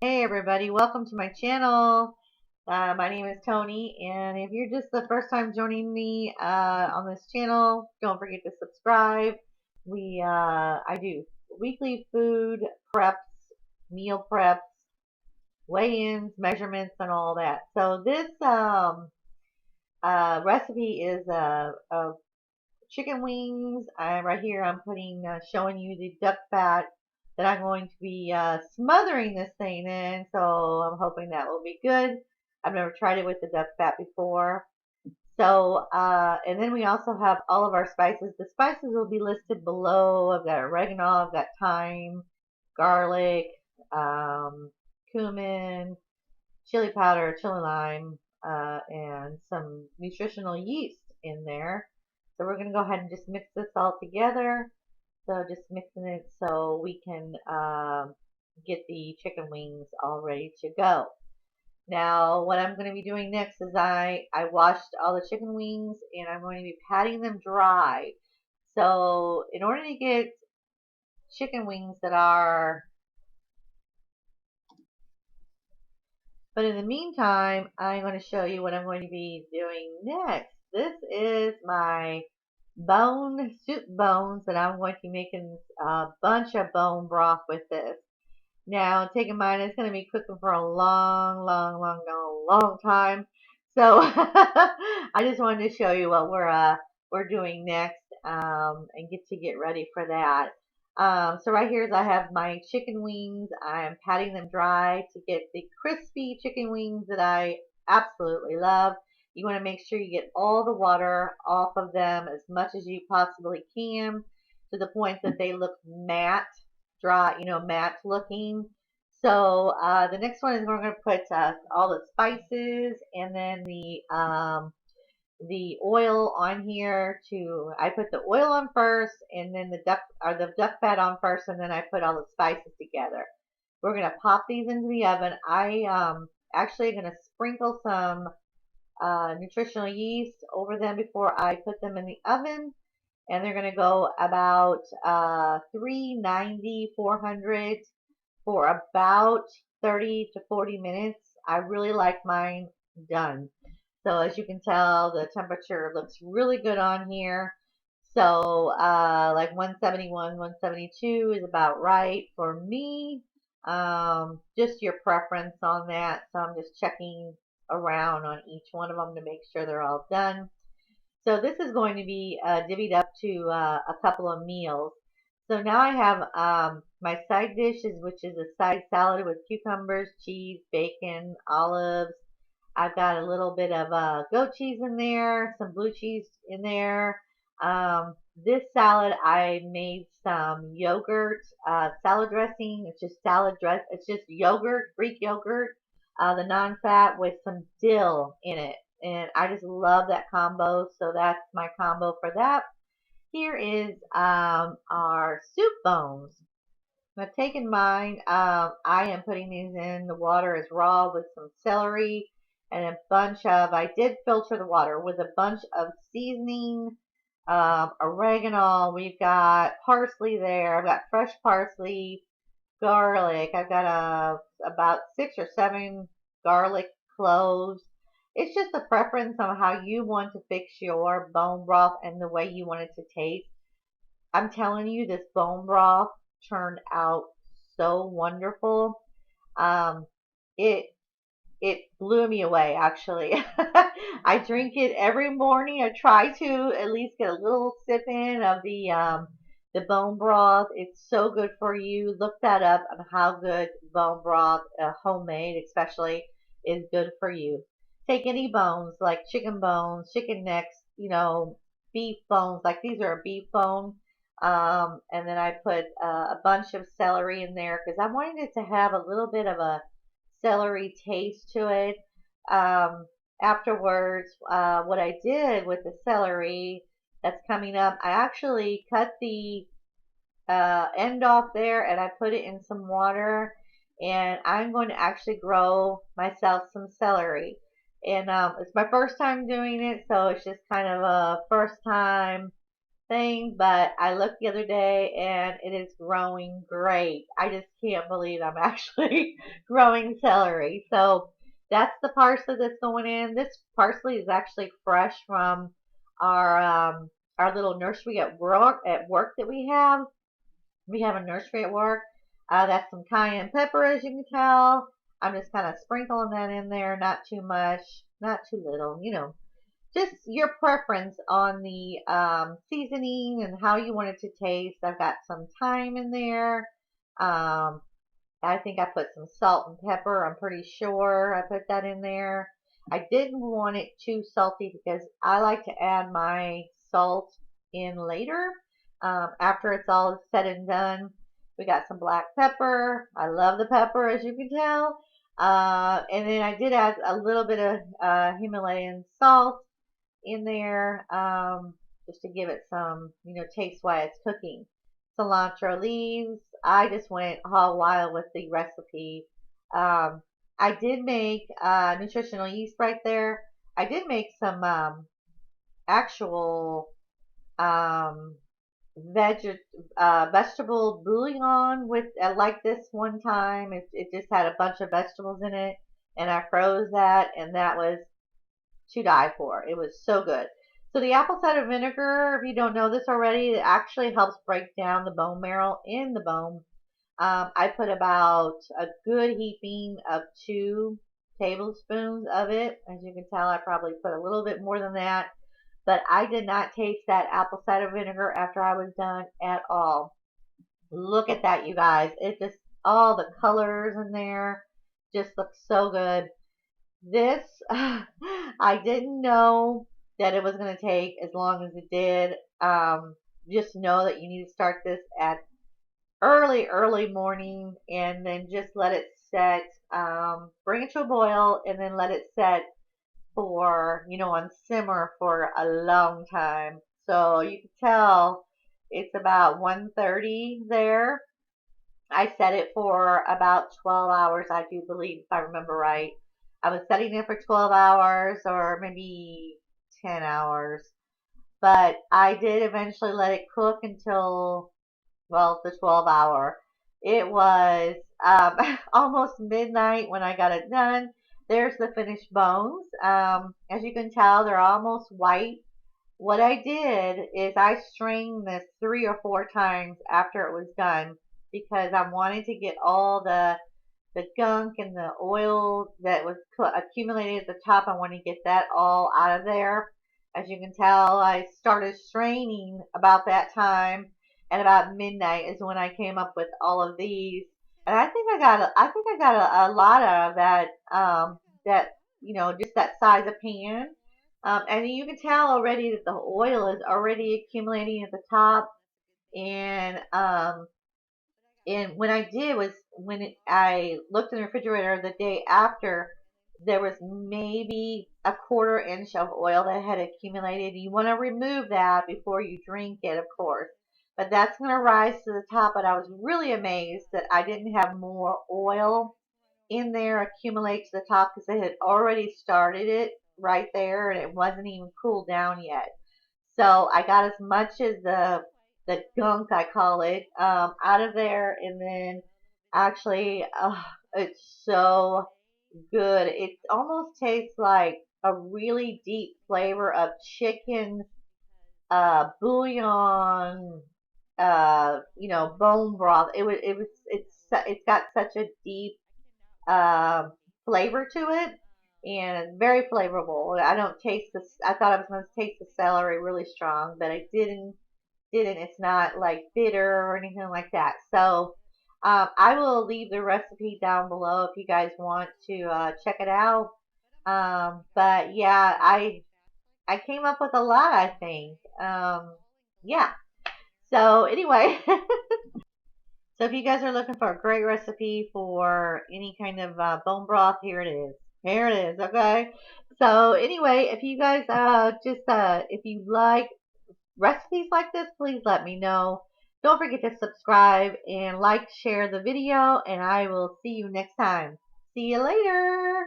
Hey everybody, welcome to my channel. My name is Tony, and if you're just the first time joining me on this channel, don't forget to subscribe. I do weekly food preps, meal preps, weigh-ins, measurements, and all that. So this recipe is of chicken wings. Right here I'm putting showing you the duck fat that I'm going to be smothering this thing in. So I'm hoping that will be good. I've never tried it with the duck fat before. So and then we also have all of our spices. The spices will be listed below. I've got oregano, I've got thyme, garlic, um, cumin, chili powder, chili lime, and some nutritional yeast in there. So we're going to go ahead and just mix this all together. So just mixing it so we can get the chicken wings all ready to go. Now what I'm going to be doing next is I washed all the chicken wings and I'm going to be patting them dry. So in order to get chicken wings that are, but in the meantime, I'm going to show you what I'm going to be doing next. This is my soup bones that I'm going to be making a bunch of bone broth with this. Now, take in mind, it's going to be cooking for a long time. So I just wanted to show you what we're doing next and get ready for that. So right here is I have my chicken wings. I'm patting them dry to get the crispy chicken wings that I absolutely love. You want to make sure you get all the water off of them as much as you possibly can to the point that they look matte, dry, matte looking. So the next one is we're going to put all the spices and then the oil on here. I put the oil on first and then the duck fat on first, and then I put all the spices together. We're going to pop these into the oven. I actually going to sprinkle some nutritional yeast over them before I put them in the oven, and they're going to go about 390, 400 for about 30 to 40 minutes. I really like mine done. So as you can tell, the temperature looks really good on here. So like 171, 172 is about right for me. Just your preference on that. So I'm just checking around on each one of them to make sure they're all done. So this is going to be divvied up to a couple of meals. So now I have my side dishes, which is a side salad with cucumbers, cheese, bacon, olives. I've got a little bit of goat cheese in there, some blue cheese in there. This salad, I made some yogurt salad dressing. It's just salad dress. It's just yogurt, Greek yogurt, the non-fat with some dill in it, and I just love that combo. So that's my combo for that. Here is our soup bones. I've taken mine. I am putting these in. The water is raw with some celery and a bunch of, I did filter the water with a bunch of seasoning, oregano. We've got parsley there. I've got fresh parsley, garlic. I've got about 6 or 7 garlic cloves. It's just a preference on how you want to fix your bone broth and the way you want it to taste. I'm telling you, this bone broth turned out so wonderful. Um, it it blew me away, actually. I drink it every morning. I try to at least get a little sip in of the bone broth. It's so good for you. Look that up on how good bone broth, homemade especially, is good for you. Take any bones like chicken bones, chicken necks, beef bones. Like these are a beef bone. And then I put a bunch of celery in there because I wanted it to have a little bit of a celery taste to it. Afterwards, what I did with the celery that's coming up, I actually cut the end off there and I put it in some water, and I'm going to actually grow myself some celery. And it's my first time doing it, so it's just kind of a first time thing, but I looked the other day and it is growing great. I just can't believe I'm actually growing celery. So that's the parsley that's going in. This parsley is actually fresh from our our little nursery at work that we have. We have a nursery at work. That's some cayenne pepper, as you can tell. I'm just kind of sprinkling that in there, not too much, not too little, just your preference on the seasoning and how you want it to taste. I've got some thyme in there. Um, I think I put some salt and pepper. I'm pretty sure I put that in there. I didn't want it too salty because I like to add my salt in later after it's all said and done. We got some black pepper. I love the pepper, as you can tell. And then I did add a little bit of Himalayan salt in there just to give it some, taste while it's cooking. Cilantro leaves. I just went all wild with the recipe. I did make nutritional yeast right there. I did make some actual um, vegetable bouillon with like this one time. It just had a bunch of vegetables in it, and I froze that, and that was to die for. It was so good. So the apple cider vinegar, if you don't know this already, it actually helps break down the bone marrow in the bone. I put about a good heaping of 2 tablespoons of it. As you can tell, I probably put a little bit more than that. But I did not taste that apple cider vinegar after I was done at all. Look at that, you guys. It just, all the colors in there just look so good. This, I didn't know that it was going to take as long as it did. Just know that you need to start this at early morning and then just let it set. Bring it to a boil and then let it set for, on simmer for a long time. So you can tell it's about 1:30 there. I set it for about 12 hours, I do believe, if I remember right. I was setting it for 12 hours or maybe 10 hours. But I did eventually let it cook until, well, the 12 hour. It was almost midnight when I got it done. There's the finished bones. As you can tell, they're almost white. What I did is I strained this 3 or 4 times after it was done because I wanted to get all the gunk and the oil that was accumulated at the top. I want to get that all out of there. As you can tell, I started straining about that time, and about midnight is when I came up with all of these. And I think I got a lot of that just that size of pan. And you can tell already that the oil is already accumulating at the top, and when I did was I looked in the refrigerator the day after, there was maybe a 1/4 inch of oil that had accumulated. You want to remove that before you drink it, of course. But that's going to rise to the top. But I was really amazed that I didn't have more oil in there accumulate to the top because they had already started it right there and it wasn't even cooled down yet. So I got as much as the gunk, I call it, out of there, and then actually, it's so good. It almost tastes like a really deep flavor of chicken bouillon, bone broth. It's got such a deep uh, flavor to it, and it's very flavorful. I don't taste this. I thought I was going to taste the celery really strong, but I didn't. It's not like bitter or anything like that. So I will leave the recipe down below if you guys want to check it out. But yeah, I came up with a lot, I think. Yeah. So anyway, so if you guys are looking for a great recipe for any kind of bone broth, here it is. Here it is. Okay. So anyway, if you guys if you like recipes like this, please let me know. Don't forget to subscribe and share the video, and I will see you next time. See you later.